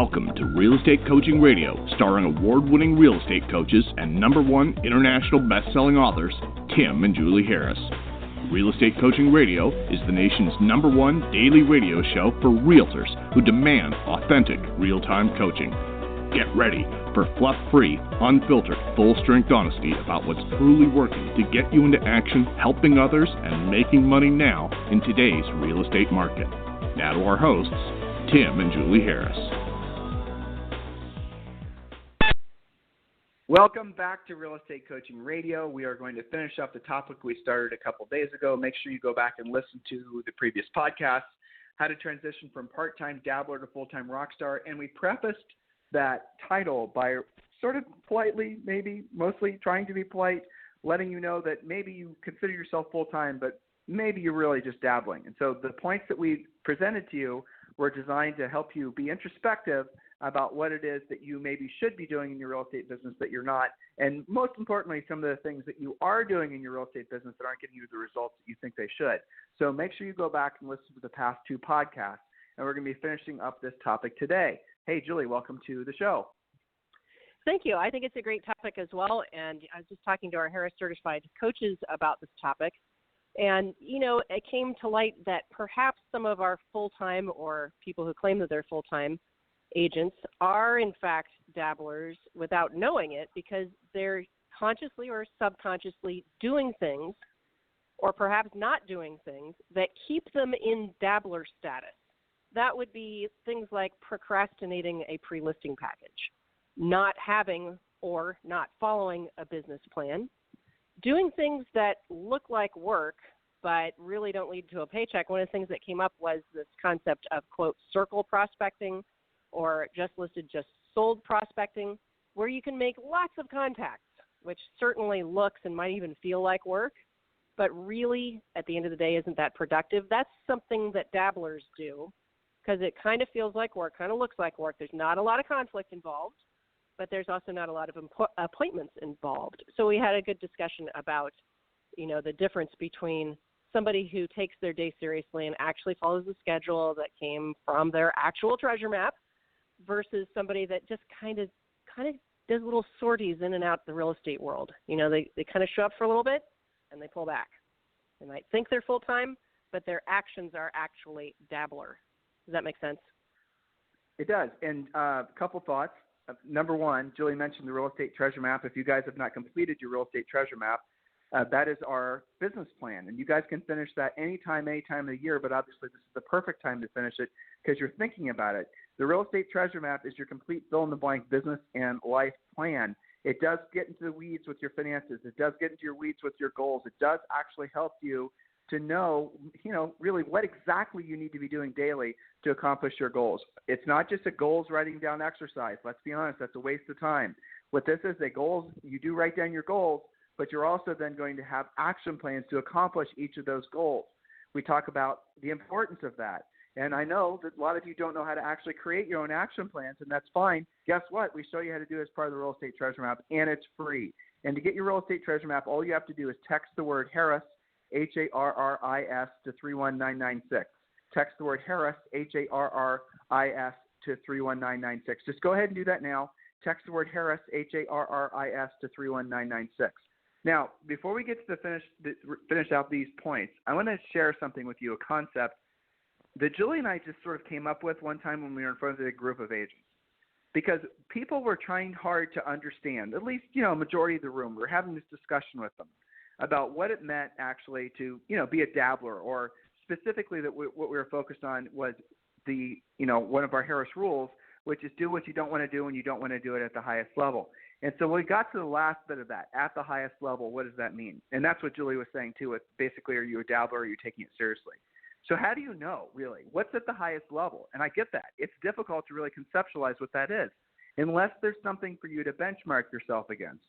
Welcome to Real Estate Coaching Radio, starring award-winning real estate coaches and #1 international best-selling authors, Tim and Julie Harris. Real Estate Coaching Radio is the nation's #1 daily radio show for realtors who demand authentic, real-time coaching. Get ready for fluff-free, unfiltered, full-strength honesty about what's truly working to get you into action, helping others, and making money now in today's real estate market. Now to our hosts, Tim and Julie Harris. Welcome back to Real Estate Coaching Radio. We are going to finish up the topic we started a couple days ago. Make sure you go back and listen to the previous podcast, how to transition from part-time dabbler to full-time rockstar. And we prefaced that title by sort of politely, maybe mostly trying to be polite, letting you know that maybe you consider yourself full-time, but maybe you're really just dabbling. And so the points that we presented to you were designed to help you be introspective about what it is that you maybe should be doing in your real estate business that you're not, and most importantly, some of the things that you are doing in your real estate business that aren't getting you the results that you think they should. So make sure you go back and listen to the past 2 podcasts, and we're going to be finishing up this topic today. Hey, Julie, welcome to the show. Thank you. I think it's a great topic as well, and I was just talking to our Harris Certified coaches about this topic, and, you know, it came to light that perhaps some of our full-time or people who claim that they're full-time agents are, in fact, dabblers without knowing it because they're consciously or subconsciously doing things or perhaps not doing things that keep them in dabbler status. That would be things like procrastinating a pre-listing package, not having or not following a business plan, doing things that look like work but really don't lead to a paycheck. One of the things that came up was this concept of, quote, circle prospecting, or just listed, just sold prospecting, where you can make lots of contacts, which certainly looks and might even feel like work, but really, at the end of the day, isn't that productive. That's something that dabblers do because it kind of feels like work, kind of looks like work. There's not a lot of conflict involved, but there's also not a lot of appointments involved. So we had a good discussion about, you know, the difference between somebody who takes their day seriously and actually follows the schedule that came from their actual treasure map versus somebody that just kind of does little sorties in and out the real estate world. You know, they kind of show up for a little bit and they pull back. They might think they're full-time, but their actions are actually dabbler. Does that make sense? It does. And a couple thoughts. #1, Julie mentioned the real estate treasure map. If you guys have not completed your real estate treasure map, that is our business plan. And you guys can finish that any time of the year, but obviously this is the perfect time to finish it because you're thinking about it. The real estate treasure map is your complete fill-in-the-blank business and life plan. It does get into the weeds with your finances. It does get into your weeds with your goals. It does actually help you to know, really what exactly you need to be doing daily to accomplish your goals. It's not just a goals writing down exercise. Let's be honest, that's a waste of time. What this is, you do write down your goals, but you're also then going to have action plans to accomplish each of those goals. We talk about the importance of that. And I know that a lot of you don't know how to actually create your own action plans, and that's fine. Guess what? We show you how to do it as part of the Real Estate Treasure Map, and it's free. And to get your Real Estate Treasure Map, all you have to do is text the word Harris, Harris, to 31996. Text the word Harris, Harris, to 31996. Just go ahead and do that now. Text the word Harris, Harris, to 31996. Now, before we get to finish out these points, I want to share something with you, a concept that Julie and I just sort of came up with one time when we were in front of a group of agents. Because people were trying hard to understand, at least, a majority of the room, we were having this discussion with them about what it meant actually to, be a dabbler, or specifically that what we were focused on was the, one of our Harris rules, which is do what you don't want to do and you don't want to do it at the highest level. And so when we got to the last bit of that, at the highest level, what does that mean? And that's what Julie was saying too. It's basically, are you a dabbler or are you taking it seriously? So how do you know, really, what's at the highest level? And I get that. It's difficult to really conceptualize what that is unless there's something for you to benchmark yourself against.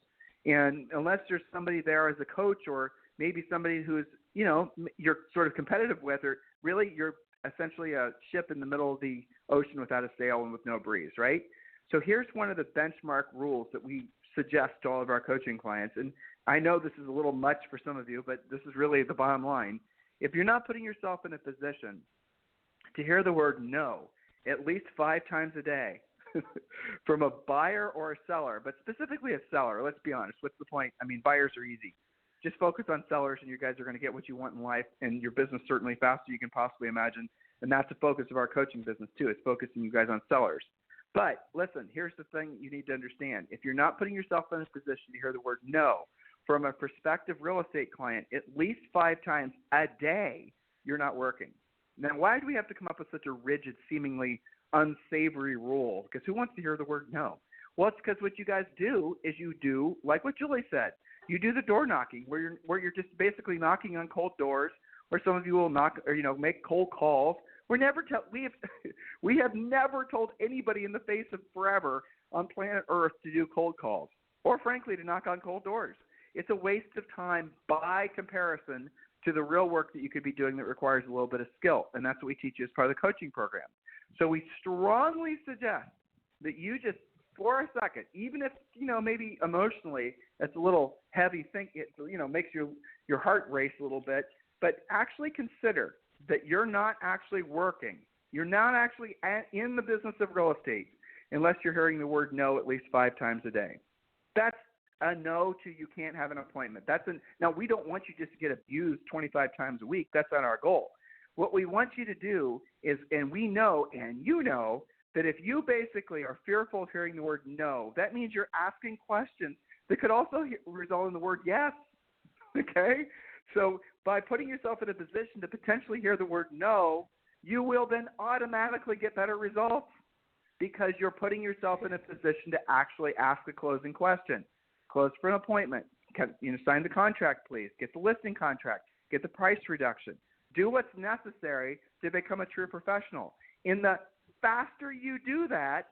And unless there's somebody there as a coach, or maybe somebody who's, you're sort of competitive with, or really you're essentially a ship in the middle of the ocean without a sail and with no breeze, right? So here's one of the benchmark rules that we suggest to all of our coaching clients. And I know this is a little much for some of you, but this is really the bottom line. If you're not putting yourself in a position to hear the word no at least 5 times a day, from a buyer or a seller, but specifically a seller. Let's be honest. What's the point? I mean, buyers are easy. Just focus on sellers, and you guys are going to get what you want in life, and your business certainly faster you can possibly imagine. And that's the focus of our coaching business too. It's focusing you guys on sellers. But listen, here's the thing you need to understand. If you're not putting yourself in a position to hear the word no from a prospective real estate client at least 5 times a day, you're not working. Now, why do we have to come up with such a rigid, seemingly unsavory rule? Because who wants to hear the word no? Well, it's because what you guys do is you do, like what Julie said, you do the door knocking where you're just basically knocking on cold doors, or some of you will knock or make cold calls. We have never told anybody in the face of forever on planet Earth to do cold calls, or frankly to knock on cold doors. It's a waste of time by comparison to the real work that you could be doing that requires a little bit of skill, and that's what we teach you as part of the coaching program. So we strongly suggest that you just, for a second, even if maybe emotionally it's a little heavy, it makes your heart race a little bit, but actually consider that you're not actually working. You're not actually in the business of real estate unless you're hearing the word no at least 5 times a day. That's a no to you can't have an appointment. Now, we don't want you just to get abused 25 times a week. That's not our goal. What we want you to do is, and we know, and you know, that if you basically are fearful of hearing the word no, that means you're asking questions that could also result in the word yes. Okay? So by putting yourself in a position to potentially hear the word no, you will then automatically get better results because you're putting yourself in a position to actually ask a closing question. Close for an appointment. Sign the contract, please. Get the listing contract. Get the price reduction. Do what's necessary to become a true professional. In the faster you do that,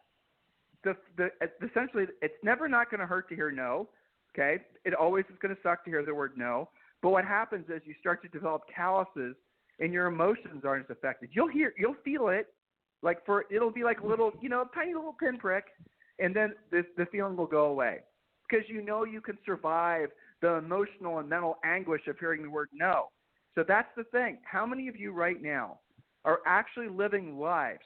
essentially, it's never not going to hurt to hear no. Okay, it always is going to suck to hear the word no. But what happens is you start to develop calluses, and your emotions aren't as affected. You'll feel it, it'll be like a little, tiny little pinprick, and then the feeling will go away because you can survive the emotional and mental anguish of hearing the word no. So that's the thing. How many of you right now are actually living lives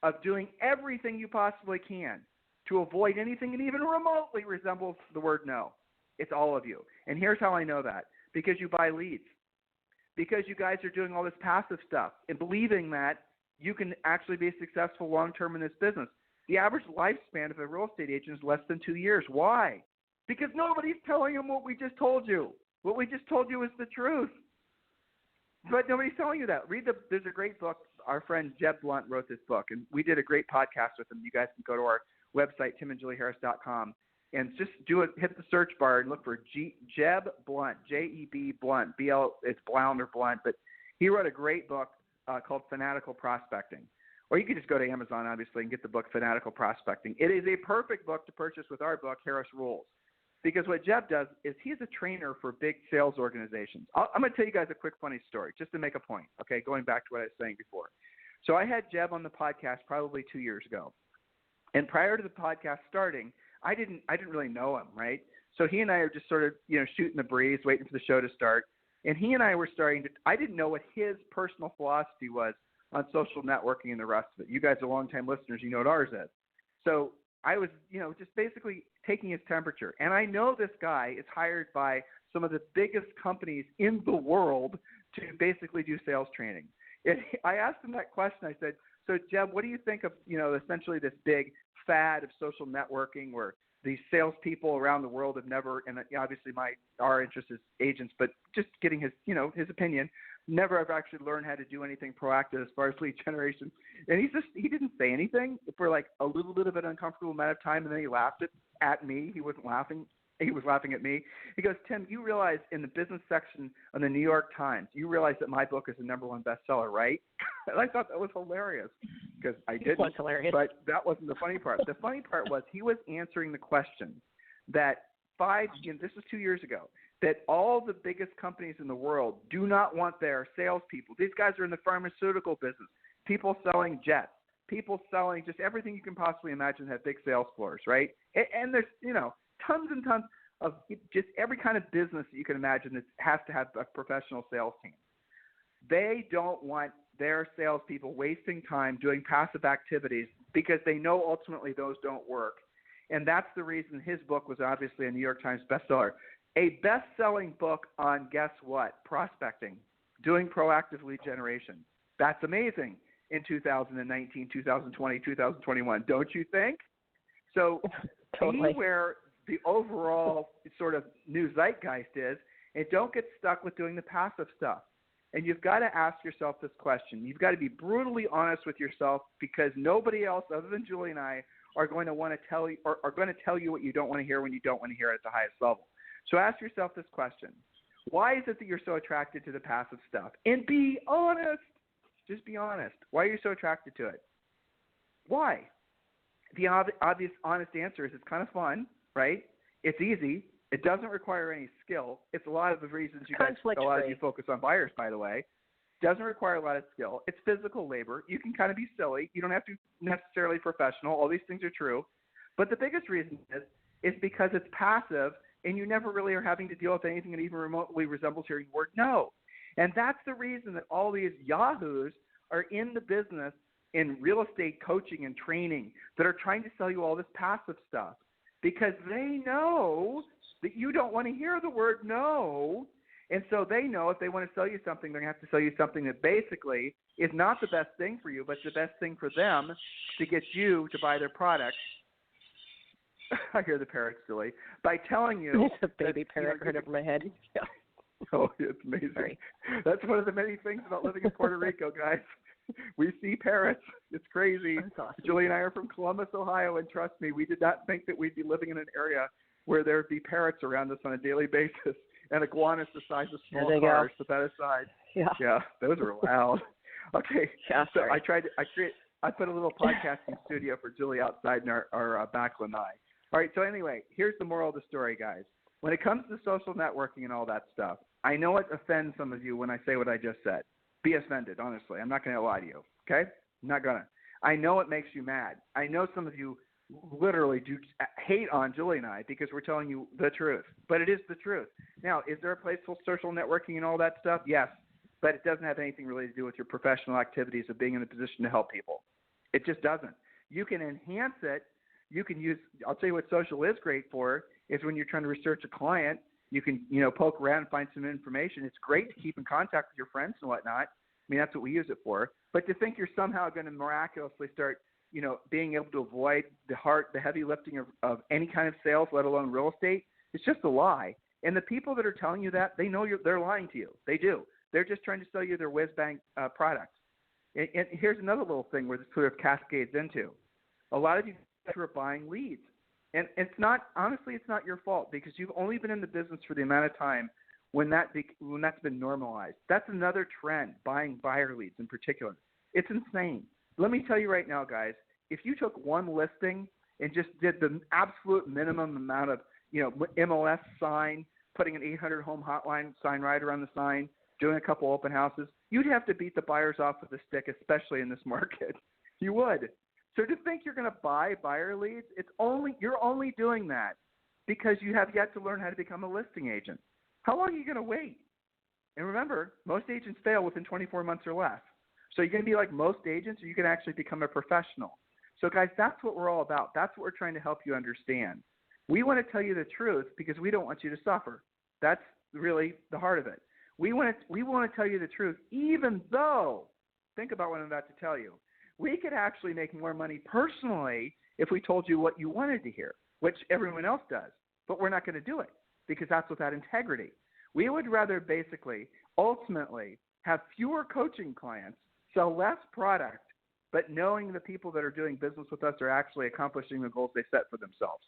of doing everything you possibly can to avoid anything that even remotely resembles the word no? It's all of you. And here's how I know that. Because you buy leads. Because you guys are doing all this passive stuff and believing that you can actually be successful long-term in this business. The average lifespan of a real estate agent is less than 2 years. Why? Because nobody's telling them what we just told you. What we just told you is the truth. But nobody's telling you that. There's a great book. Our friend Jeb Blunt wrote this book, and we did a great podcast with him. You guys can go to our website, timandjulieharris.com, and just hit the search bar and look for Jeb Blunt, J-E-B Blunt, it's Blount or Blunt, but he wrote a great book called Fanatical Prospecting. Or you can just go to Amazon, obviously, and get the book Fanatical Prospecting. It is a perfect book to purchase with our book, Harris Rules. Because what Jeb does is he's a trainer for big sales organizations. I'm going to tell you guys a quick funny story just to make a point, okay, going back to what I was saying before. So I had Jeb on the podcast probably 2 years ago. And prior to the podcast starting, I didn't really know him, right? So he and I are just sort of, shooting the breeze, waiting for the show to start. And he and I were I didn't know what his personal philosophy was on social networking and the rest of it. You guys are longtime listeners. You know what ours is. So I was, just basically taking his temperature. And I know this guy is hired by some of the biggest companies in the world to basically do sales training. And I asked him that question. I said, so Jeb, what do you think of, essentially this big fad of social networking where these salespeople around the world have never, and obviously our interest is agents, but just getting his, his opinion, never have actually learned how to do anything proactive as far as lead generation. And he didn't say anything for like a little bit of an uncomfortable amount of time, and then he laughed at me. He wasn't laughing. He was laughing at me. He goes, Tim, you realize in the business section of the New York Times, you realize that my book is the #1 bestseller, right? And I thought that was hilarious because I didn't. It was hilarious. But that wasn't the funny part. The funny part was he was answering the question that this was 2 years ago, that all the biggest companies in the world do not want their salespeople. These guys are in the pharmaceutical business, people selling jets, people selling just everything you can possibly imagine have big sales floors, right? And there's, tons and tons of just every kind of business that you can imagine that has to have a professional sales team. They don't want their salespeople wasting time doing passive activities because they know ultimately those don't work. And that's the reason his book was obviously a New York Times bestseller. A best-selling book on, guess what? Prospecting, doing proactive lead generation. That's amazing in 2019, 2020, 2021, don't you think? So Totally. be where the overall sort of new zeitgeist is, and don't get stuck with doing the passive stuff. And you've got to ask yourself this question. You've got to be brutally honest with yourself, because nobody else other than Julie and I are going to want to tell you, or are going to tell you what you don't want to hear when you don't want to hear it at the highest level. So ask yourself this question. Why is it that you're so attracted to the passive stuff? And be honest. Just be honest. Why are you so attracted to it? Why? The obvious honest answer is it's kind of fun, right? It's easy. It doesn't require any skill. It's a lot of the reasons a lot of you focus on buyers, by the way. Doesn't require a lot of skill. It's physical labor. You can kind of be silly. You don't have to necessarily professional. All these things are true. But the biggest reason is because it's passive, and you never really are having to deal with anything that even remotely resembles hearing the word no. And that's the reason that all these yahoos are in the business in real estate coaching and training that are trying to sell you all this passive stuff, because they know that you don't want to hear the word no. And so they know if they want to sell you something, they're going to have to sell you something that basically is not the best thing for you, but the best thing for them to get you to buy their product. I hear the parrots, Julie. By telling you. It's a baby parrot right over my head. Yeah. Oh, it's amazing. Sorry. That's one of the many things about living in Puerto Rico, guys. We see parrots. It's crazy. That's awesome. Julie and I are from Columbus, Ohio, and trust me, we did not think that we'd be living in an area where there would be parrots around us on a daily basis, and iguanas the size of small cars. Put that aside. Yeah, those are loud. Okay, yeah, so I put a little podcasting studio for Julie outside in our back lanai. All right, so anyway, here's the moral of the story, guys. When it comes to social networking and all that stuff, I know it offends some of you when I say what I just said. Be offended, honestly. I'm not going to lie to you, okay? I'm not going to. I know it makes you mad. I know some of you literally do hate on Julie and I because we're telling you the truth, but it is the truth. Now, is there a place for social networking and all that stuff? Yes, but it doesn't have anything really to do with your professional activities of being in a position to help people. It just doesn't. You can enhance it. You can use – I'll tell you what social is great for is when you're trying to research a client, you can, poke around and find some information. It's great to keep in contact with your friends and whatnot. I mean, that's what we use it for. But to think you're somehow going to miraculously start, being able to avoid the heavy lifting of any kind of sales, let alone real estate, it's just a lie. And the people that are telling you that, they know they're lying to you. They do. They're just trying to sell you their whiz-bang products. And here's another little thing where this sort of cascades into. A lot of you are buying leads. And it's not your fault, because you've only been in the business for the amount of time when that's been normalized. That's another trend, buying buyer leads in particular. It's insane. Let me tell you right now, guys, if you took one listing and just did the absolute minimum amount of, MLS sign, putting an 800 home hotline sign right around the sign, doing a couple open houses, you'd have to beat the buyers off with a stick, especially in this market. You would. So to think you're going to buy buyer leads, you're only doing that because you have yet to learn how to become a listing agent. How long are you going to wait? And remember, most agents fail within 24 months or less. So you're going to be like most agents, or you can actually become a professional. So guys, that's what we're all about. That's what we're trying to help you understand. We want to tell you the truth because we don't want you to suffer. That's really the heart of it. We want to tell you the truth, even though, think about what I'm about to tell you, we could actually make more money personally if we told you what you wanted to hear, which everyone else does. But we're not going to do it because that's without integrity. We would rather basically, ultimately, have fewer coaching clients, sell less product, but knowing the people that are doing business with us are actually accomplishing the goals they set for themselves.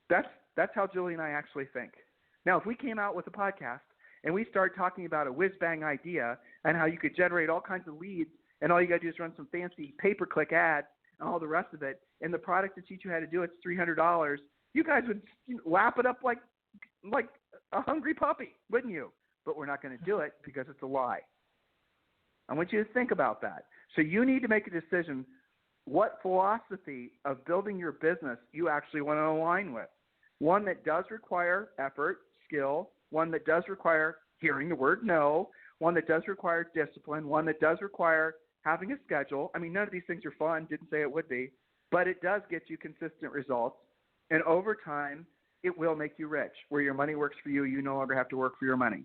That's how Julie and I actually think. Now, if we came out with a podcast and we start talking about a whiz-bang idea and how you could generate all kinds of leads, and all you got to do is run some fancy pay-per-click ads and all the rest of it, and the product to teach you how to do it's $300, you guys would lap it up like a hungry puppy, wouldn't you? But we're not going to do it because it's a lie. I want you to think about that. So you need to make a decision what philosophy of building your business you actually want to align with. One that does require effort, skill, one that does require hearing the word no, one that does require discipline, one that does require having a schedule. I mean, none of these things are fun. Didn't say it would be, but it does get you consistent results. And over time, it will make you rich. Where your money works for you, you no longer have to work for your money.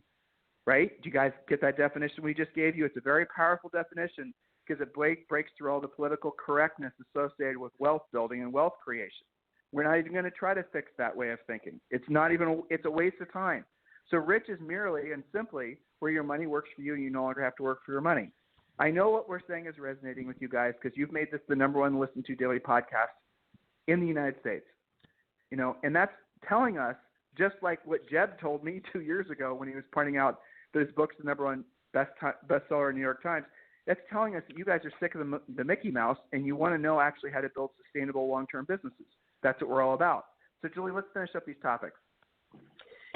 Right? Do you guys get that definition we just gave you? It's a very powerful definition because it breaks through all the political correctness associated with wealth building and wealth creation. We're not even going to try to fix that way of thinking. It's a waste of time. So rich is merely and simply where your money works for you and you no longer have to work for your money. I know what we're saying is resonating with you guys because you've made this the number one listened to daily podcast in the United States. And that's telling us, just like what Jeb told me 2 years ago when he was pointing out that his book's the number one bestseller in New York Times, that's telling us that you guys are sick of the Mickey Mouse and you want to know actually how to build sustainable long-term businesses. That's what we're all about. So, Julie, let's finish up these topics.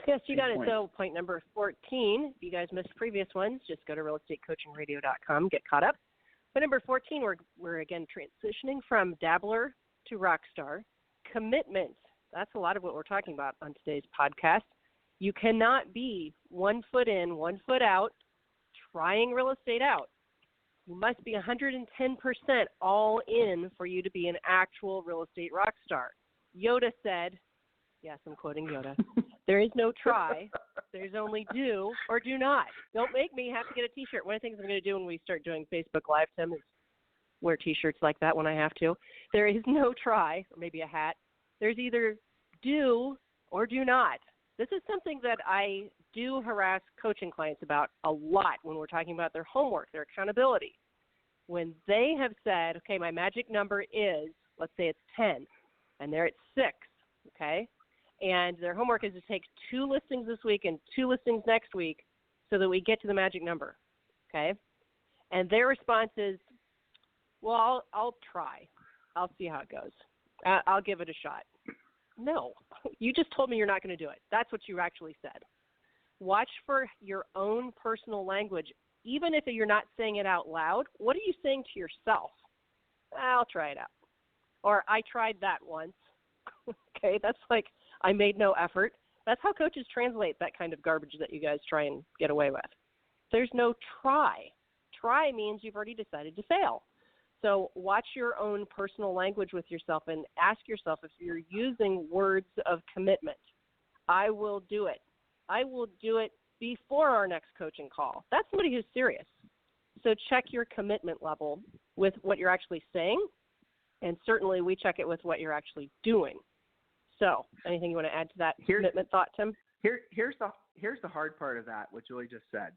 Yes, you got it. So point number 14, if you guys missed previous ones, just go to realestatecoachingradio.com, get caught up. But number 14, we're again transitioning from Dabbler to Rockstar. Commitment. That's a lot of what we're talking about on today's podcast. You cannot be 1 foot in, 1 foot out, trying real estate out. You must be 110% all in for you to be an actual real estate rock star. Yoda said, yes, I'm quoting Yoda, there is no try. There's only do or do not. Don't make me have to get a T-shirt. One of the things I'm going to do when we start doing Facebook Live, Tim, is wear T-shirts like that when I have to. There is no try, or maybe a hat. There's either do or do not. This is something that I do harass coaching clients about a lot when we're talking about their homework, their accountability. When they have said, okay, my magic number is, let's say it's 10, and they're at 6, okay? And their homework is to take 2 listings this week and 2 listings next week so that we get to the magic number, okay? And their response is, well, I'll try. I'll see how it goes. I'll give it a shot. No, you just told me you're not going to do it. That's what you actually said. Watch for your own personal language. Even if you're not saying it out loud, what are you saying to yourself? I'll try it out. Or I tried that once. Okay, that's like I made no effort. That's how coaches translate that kind of garbage that you guys try and get away with. There's no try. Try means you've already decided to fail. So watch your own personal language with yourself and ask yourself if you're using words of commitment. I will do it. I will do it before our next coaching call. That's somebody who's serious. So check your commitment level with what you're actually saying, and certainly we check it with what you're actually doing. So anything you want to add to that commitment thought, Tim? Here's the hard part of that, what Julie just said.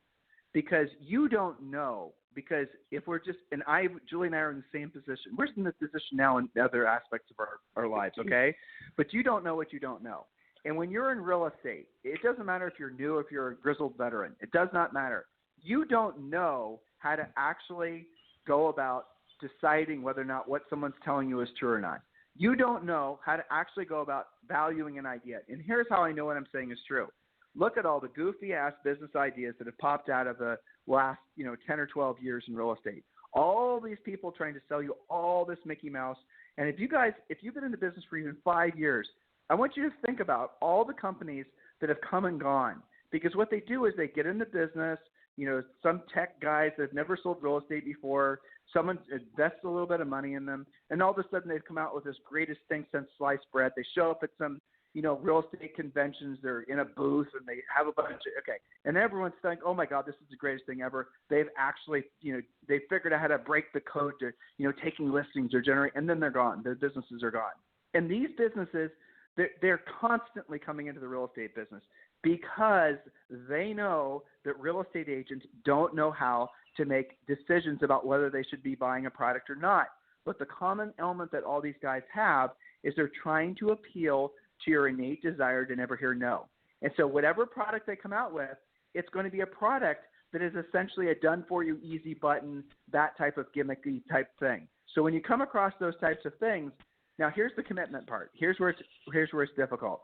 Because you don't know, because if we're just, and Julie and I are in the same position. We're in this position now in other aspects of our lives, okay? But you don't know what you don't know. And when you're in real estate, it doesn't matter if you're new, if you're a grizzled veteran. It does not matter. You don't know how to actually go about deciding whether or not what someone's telling you is true or not. You don't know how to actually go about valuing an idea. And here's how I know what I'm saying is true. Look at all the goofy-ass business ideas that have popped out of the last, 10 or 12 years in real estate. All these people trying to sell you all this Mickey Mouse. And if you've been in the business for even 5 years, I want you to think about all the companies that have come and gone. Because what they do is they get into business, some tech guys that have never sold real estate before, someone invests a little bit of money in them, and all of a sudden they've come out with this greatest thing since sliced bread. They show up at some real estate conventions, they're in a booth and they have a bunch of, and everyone's thinking, oh my God, this is the greatest thing ever. They've actually, they figured out how to break the code to, taking listings or generate, and then they're gone. Their businesses are gone. And these businesses, they're constantly coming into the real estate business because they know that real estate agents don't know how to make decisions about whether they should be buying a product or not. But the common element that all these guys have is they're trying to appeal to your innate desire to never hear no. And so whatever product they come out with, it's going to be a product that is essentially a done-for-you, easy button, that type of gimmicky type thing. So when you come across those types of things, now here's the commitment part. Here's where it's difficult.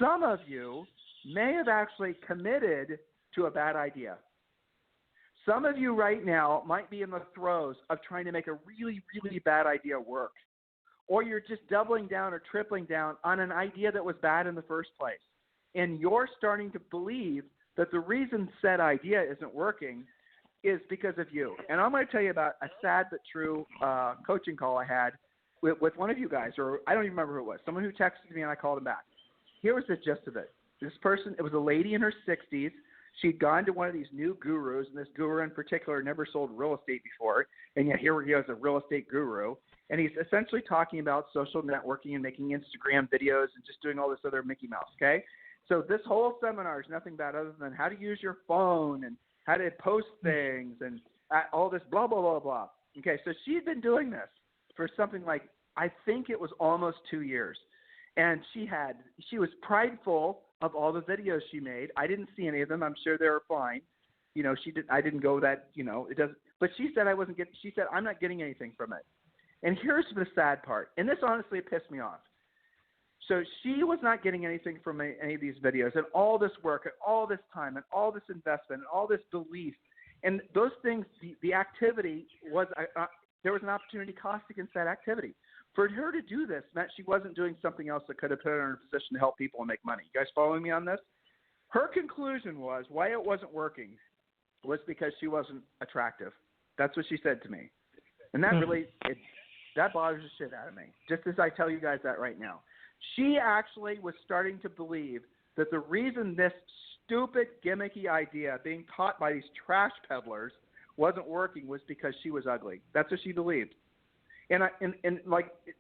Some of you may have actually committed to a bad idea. Some of you right now might be in the throes of trying to make a really, really bad idea work. Or you're just doubling down or tripling down on an idea that was bad in the first place. And you're starting to believe that the reason said idea isn't working is because of you. And I'm going to tell you about a sad but true coaching call I had with one of you guys, or I don't even remember who it was, someone who texted me and I called him back. Here was the gist of it. This person, it was a lady in her 60s. She'd gone to one of these new gurus, and this guru in particular never sold real estate before, and yet here he is, a real estate guru. And he's essentially talking about social networking and making Instagram videos and just doing all this other Mickey Mouse, okay? So this whole seminar is nothing bad other than how to use your phone and how to post things and all this blah, blah, blah, blah. Okay, so she'd been doing this for something like, I think it was almost 2 years. And she was prideful of all the videos she made. I didn't see any of them. I'm sure they were fine. You know, I didn't go that, you know, it doesn't, but she said she said, I'm not getting anything from it. And here's the sad part. And this honestly pissed me off. So she was not getting anything from any of these videos and all this work and all this time and all this investment and all this belief. And those things, the activity was, there was an opportunity cost against that activity. For her to do this meant she wasn't doing something else that could have put her in a position to help people and make money. You guys following me on this? Her conclusion was why it wasn't working was because she wasn't attractive. That's what she said to me. And that really, that bothers the shit out of me, just as I tell you guys that right now. She actually was starting to believe that the reason this stupid, gimmicky idea being taught by these trash peddlers wasn't working was because she was ugly. That's what she believed. And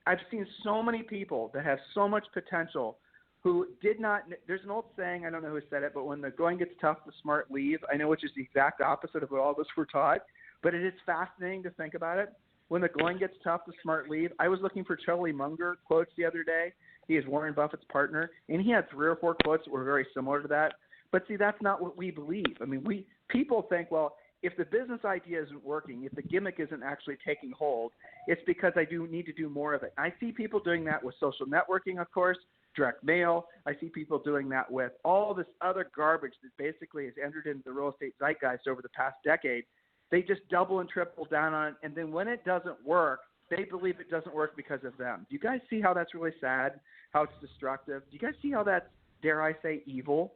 I've seen so many people that have so much potential who did not – there's an old saying, I don't know who said it, but when the going gets tough, the smart leave. I know which is the exact opposite of what all of us were taught, but it is fascinating to think about it. When the going gets tough, the smart leave. I was looking for Charlie Munger quotes the other day. He is Warren Buffett's partner, and he had 3 or 4 quotes that were very similar to that. But see, that's not what we believe. I mean, people think, well, if the business idea isn't working, if the gimmick isn't actually taking hold, it's because I do need to do more of it. I see people doing that with social networking, of course, direct mail. I see people doing that with all this other garbage that basically has entered into the real estate zeitgeist over the past decade. They just double and triple down on it, and then when it doesn't work, they believe it doesn't work because of them. Do you guys see how that's really sad, how it's destructive? Do you guys see how that's, dare I say, evil?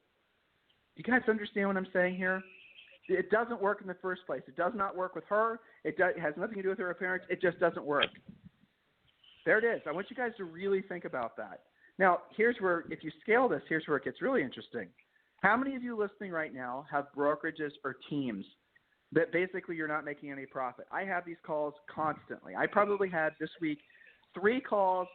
Do you guys understand what I'm saying here? It doesn't work in the first place. It does not work with her. It has nothing to do with her appearance. It just doesn't work. There it is. I want you guys to really think about that. Now, here's where, if you scale this, here's where it gets really interesting. How many of you listening right now have brokerages or teams that basically you're not making any profit? I have these calls constantly. I probably had this week 3 calls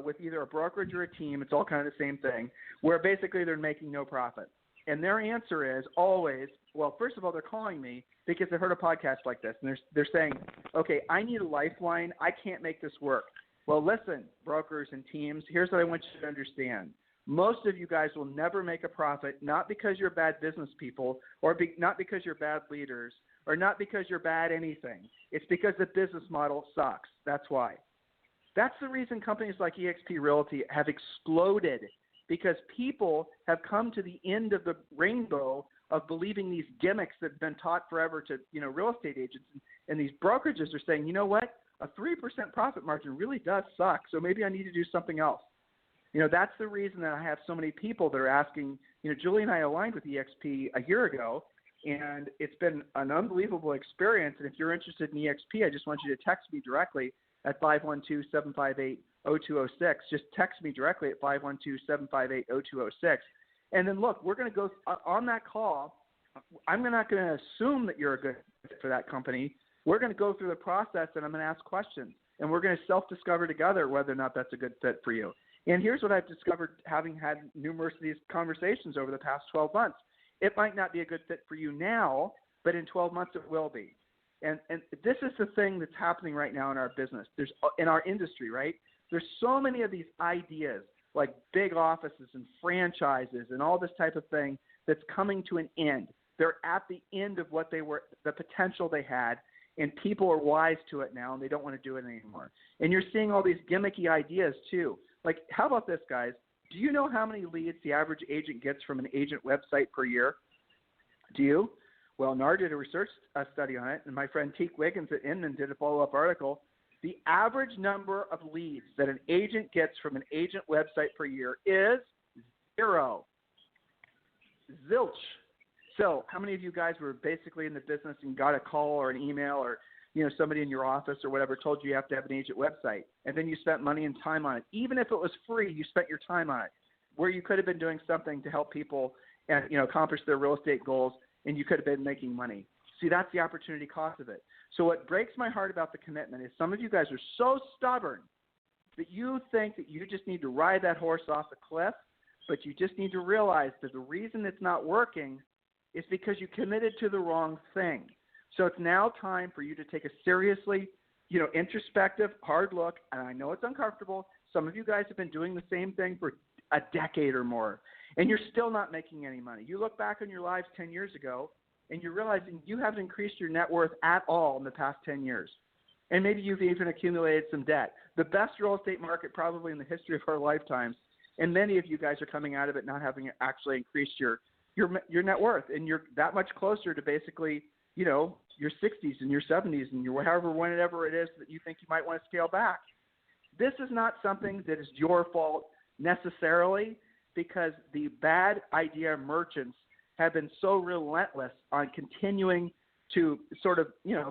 with either a brokerage or a team. It's all kind of the same thing, where basically they're making no profit. And their answer is always, well, first of all, they're calling me because they heard a podcast like this, and they're saying, okay, I need a lifeline. I can't make this work. Well, listen, brokers and teams, here's what I want you to understand. Most of you guys will never make a profit, not because you're bad business people or not because you're bad leaders or not because you're bad anything. It's because the business model sucks. That's why. That's the reason companies like eXp Realty have exploded, because people have come to the end of the rainbow of believing these gimmicks that have been taught forever to, real estate agents. And these brokerages are saying, you know what, a 3% profit margin really does suck, so maybe I need to do something else. That's the reason that I have so many people that are asking, Julie and I aligned with eXp a year ago, and it's been an unbelievable experience. And if you're interested in eXp, I just want you to text me directly at 512-758-0206. Just text me directly at 512-758-0206. And then, look, we're going to go on that call. I'm not going to assume that you're a good fit for that company. We're going to go through the process, and I'm going to ask questions. And we're going to self-discover together whether or not that's a good fit for you. And here's what I've discovered having had numerous of these conversations over the past 12 months. It might not be a good fit for you now, but in 12 months it will be. And this is the thing that's happening right now in our business. There's in our industry, right? There's so many of these ideas like big offices and franchises and all this type of thing that's coming to an end. They're at the end of what they were, the potential they had, and people are wise to it now and they don't want to do it anymore. And you're seeing all these gimmicky ideas too. Like, how about this, guys? Do you know how many leads the average agent gets from an agent website per year? Do you? Well, NAR did a research study on it, and my friend Teak Wiggins at Inman did a follow-up article. The average number of leads that an agent gets from an agent website per year is 0. Zilch. So how many of you guys were basically in the business and got a call or an email or, somebody in your office or whatever told you have to have an agent website, and then you spent money and time on it? Even if it was free, you spent your time on it, where you could have been doing something to help people and, accomplish their real estate goals, and you could have been making money. See, that's the opportunity cost of it. So what breaks my heart about the commitment is some of you guys are so stubborn that you think that you just need to ride that horse off the cliff, but you just need to realize that the reason it's not working is because you committed to the wrong thing. So it's now time for you to take a seriously, introspective, hard look. And I know it's uncomfortable. Some of you guys have been doing the same thing for a decade or more, and you're still not making any money. You look back on your lives 10 years ago, and you're realizing you haven't increased your net worth at all in the past 10 years. And maybe you've even accumulated some debt. The best real estate market probably in the history of our lifetimes. And many of you guys are coming out of it not having actually increased your net worth. And you're that much closer to basically, your 60s and your 70s and your whenever it is that you think you might want to scale back. This is not something that is your fault necessarily, because the bad idea merchants have been so relentless on continuing to sort of,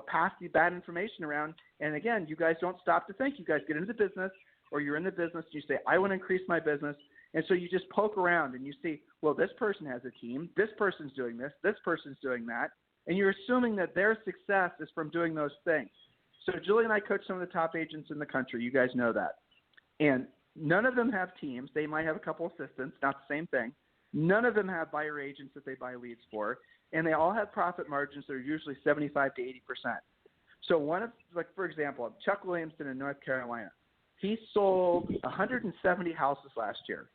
pass the bad information around. And again, you guys don't stop to think. You guys get into the business, or you're in the business, and you say, I want to increase my business. And so you just poke around and you see, well, this person has a team, this person's doing this person's doing that. And you're assuming that their success is from doing those things. So Julie and I coach some of the top agents in the country. You guys know that. And none of them have teams. They might have a couple assistants, not the same thing. None of them have buyer agents that they buy leads for. And they all have profit margins that are usually 75 to 80%. So for example, Chuck Williamson in North Carolina, he sold 170 houses last year.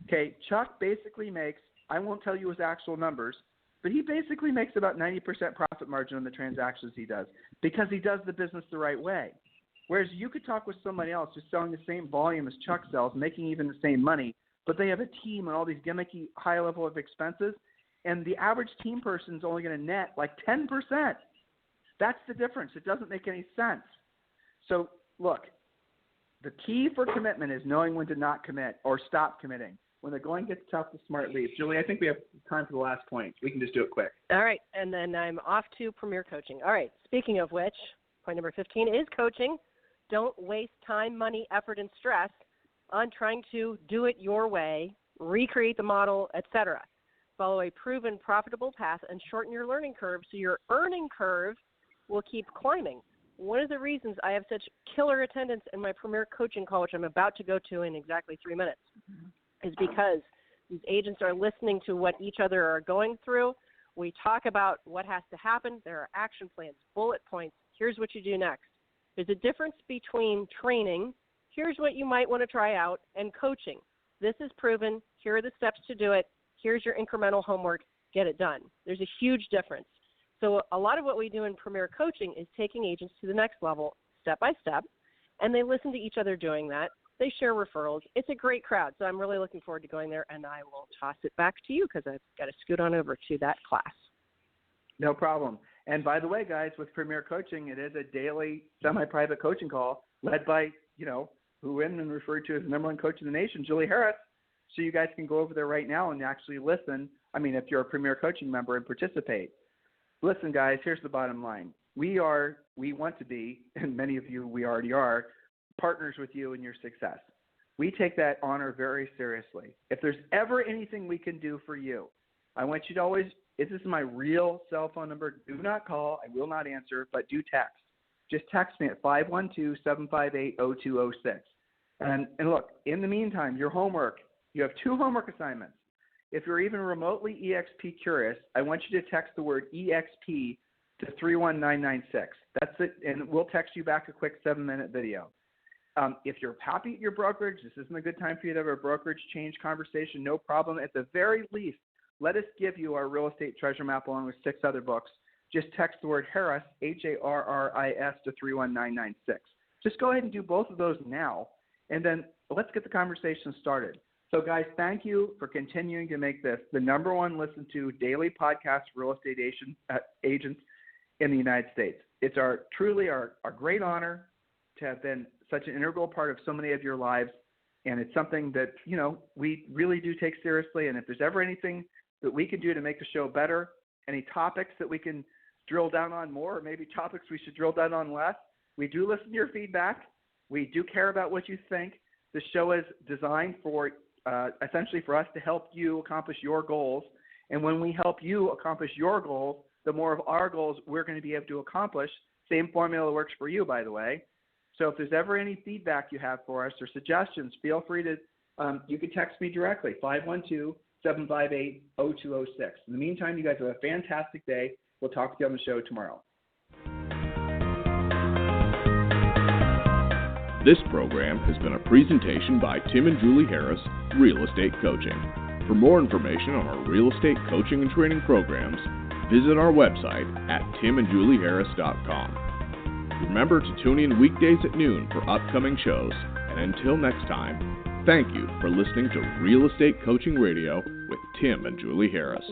Okay, Chuck basically makes, I won't tell you his actual numbers, but he basically makes about 90% profit margin on the transactions he does, because he does the business the right way. Whereas you could talk with somebody else who's selling the same volume as Chuck sells, making even the same money, but they have a team and all these gimmicky high level of expenses, and the average team person is only going to net like 10%. That's the difference. It doesn't make any sense. So look, the key for commitment is knowing when to not commit or stop committing. When the going gets tough, the smart leave. Julie, I think we have time for the last point. We can just do it quick. All right, and then I'm off to Premier Coaching. All right, speaking of which, point number 15 is coaching. Don't waste time, money, effort, and stress on trying to do it your way, recreate the model, etc. Follow a proven, profitable path and shorten your learning curve so your earning curve will keep climbing. One of the reasons I have such killer attendance in my Premier Coaching call, which I'm about to go to in exactly 3 minutes, is because these agents are listening to what each other are going through. We talk about what has to happen. There are action plans, bullet points. Here's what you do next. There's a difference between training, here's what you might want to try out, and coaching. This is proven. Here are the steps to do it. Here's your incremental homework. Get it done. There's a huge difference. So a lot of what we do in Premier Coaching is taking agents to the next level step by step, and they listen to each other doing that. They share referrals. It's a great crowd, so I'm really looking forward to going there, and I will toss it back to you because I've got to scoot on over to that class. No problem. And by the way, guys, with Premier Coaching, it is a daily semi-private coaching call led by, who Wyndham referred to as the number one coach in the nation, Julie Harris. So you guys can go over there right now and actually listen. I mean, if you're a Premier Coaching member, and participate. Listen, guys, here's the bottom line. We want to be, and many of you, we already are, partners with you in your success. We take that honor very seriously. If there's ever anything we can do for you, I want you to always, this is my real cell phone number. Do not call. I will not answer, but do text. Just text me at 512-758-0206. And look, in the meantime, your homework, you have 2 homework assignments. If you're even remotely EXP curious, I want you to text the word EXP to 31996. That's it, and we'll text you back a quick 7-minute video. If you're happy at your brokerage, this isn't a good time for you to have a brokerage change conversation, no problem. At the very least, let us give you our real estate treasure map along with 6 other books. Just text the word Harris, Harris, to 31996. Just go ahead and do both of those now, and then let's get the conversation started. So, guys, thank you for continuing to make this the number one listened to daily podcast for real estate agents in the United States. It's truly our great honor to have been such an integral part of so many of your lives, and it's something that, we really do take seriously. And if there's ever anything that we can do to make the show better, any topics that we can drill down on more, or maybe topics we should drill down on less. We do listen to your feedback. We do care about what you think. The show is designed for essentially for us to help you accomplish your goals. And when we help you accomplish your goals, the more of our goals we're going to be able to accomplish. Same formula works for you, by the way. So if there's ever any feedback you have for us or suggestions, feel free to, you can text me directly, 512-758-0206. In the meantime, you guys have a fantastic day. We'll talk to you on the show tomorrow. This program has been a presentation by Tim and Julie Harris, Real Estate Coaching. For more information on our real estate coaching and training programs, visit our website at timandjulieharris.com. Remember to tune in weekdays at noon for upcoming shows, and until next time, thank you for listening to Real Estate Coaching Radio with Tim and Julie Harris.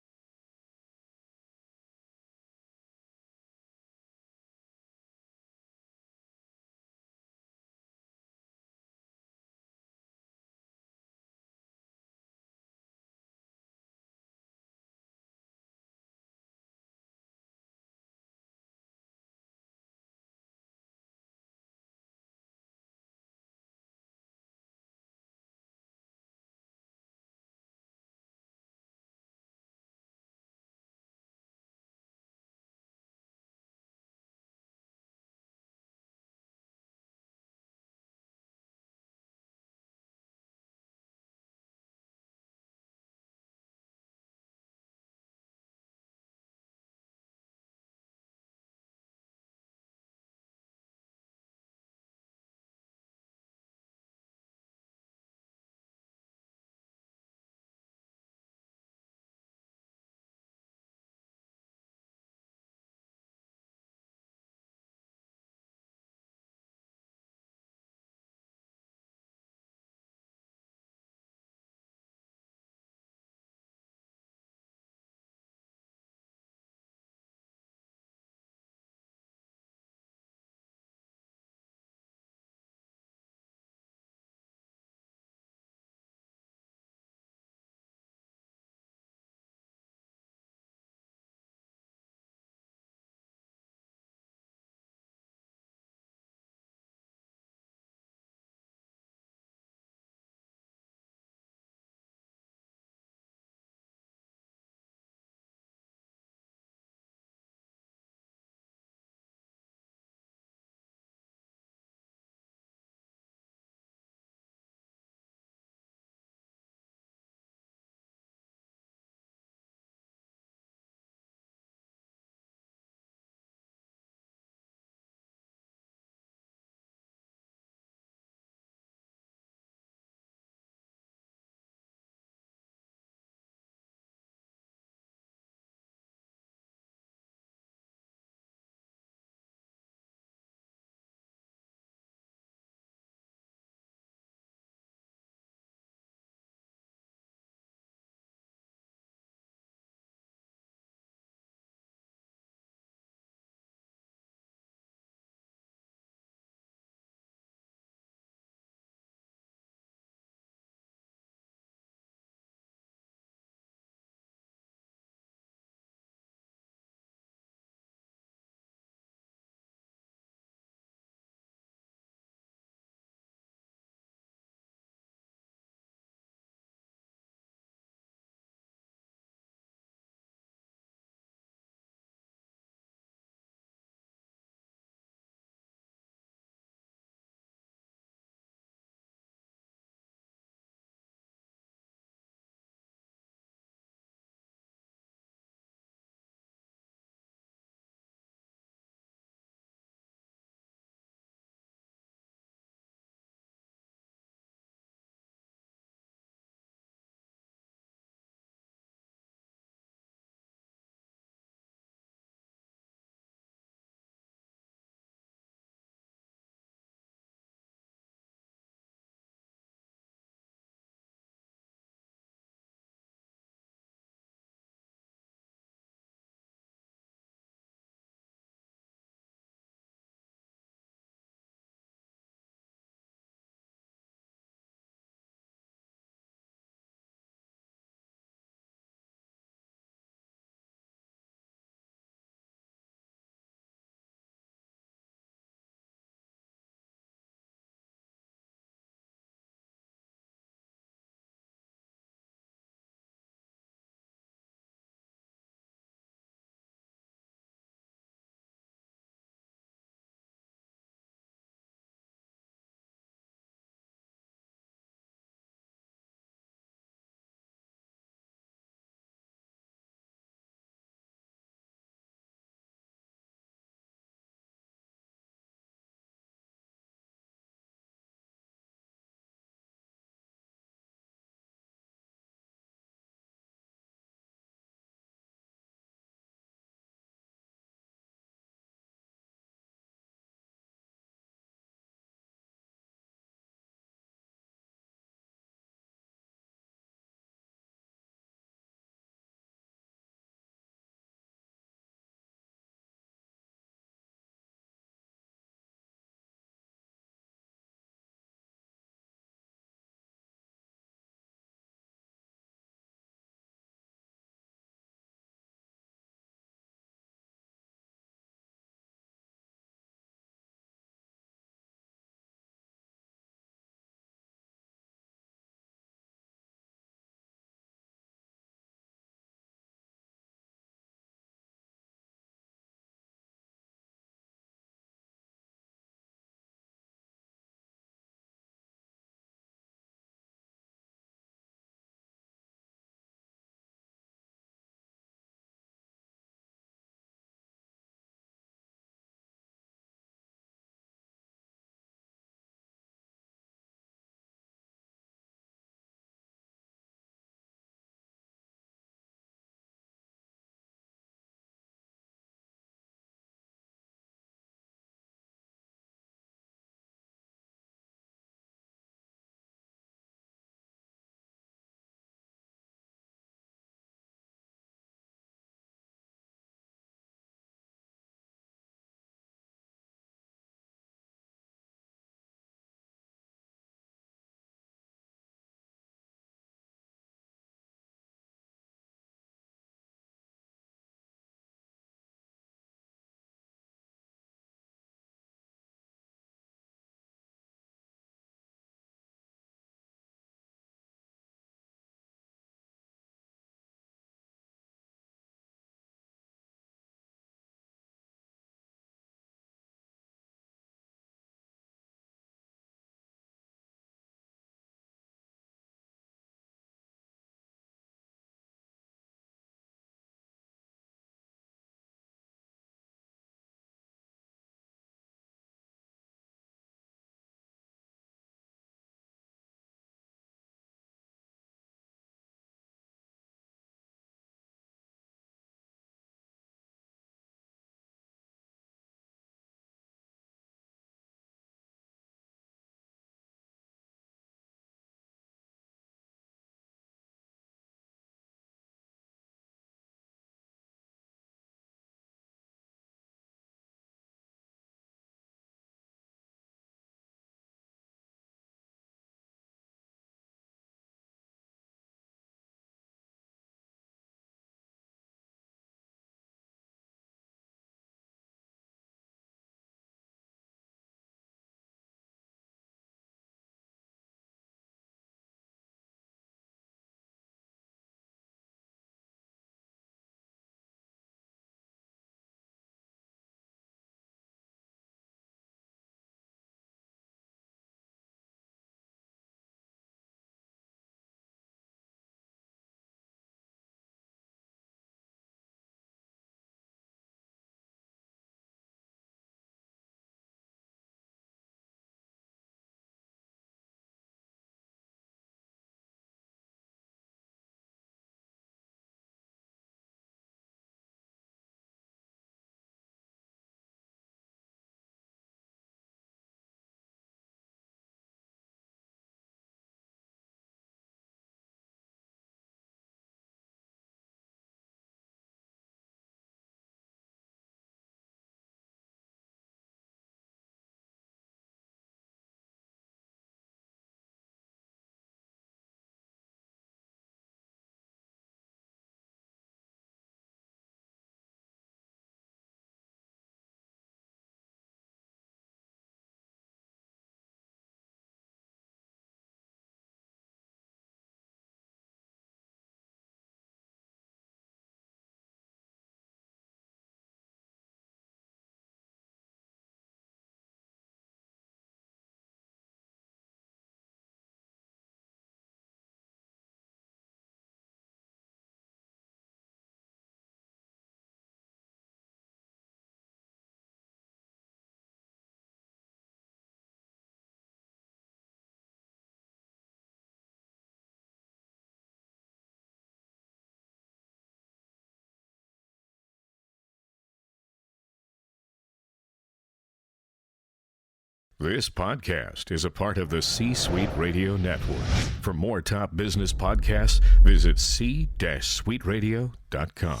This podcast is a part of the C-Suite Radio Network. For more top business podcasts, visit c-suiteradio.com.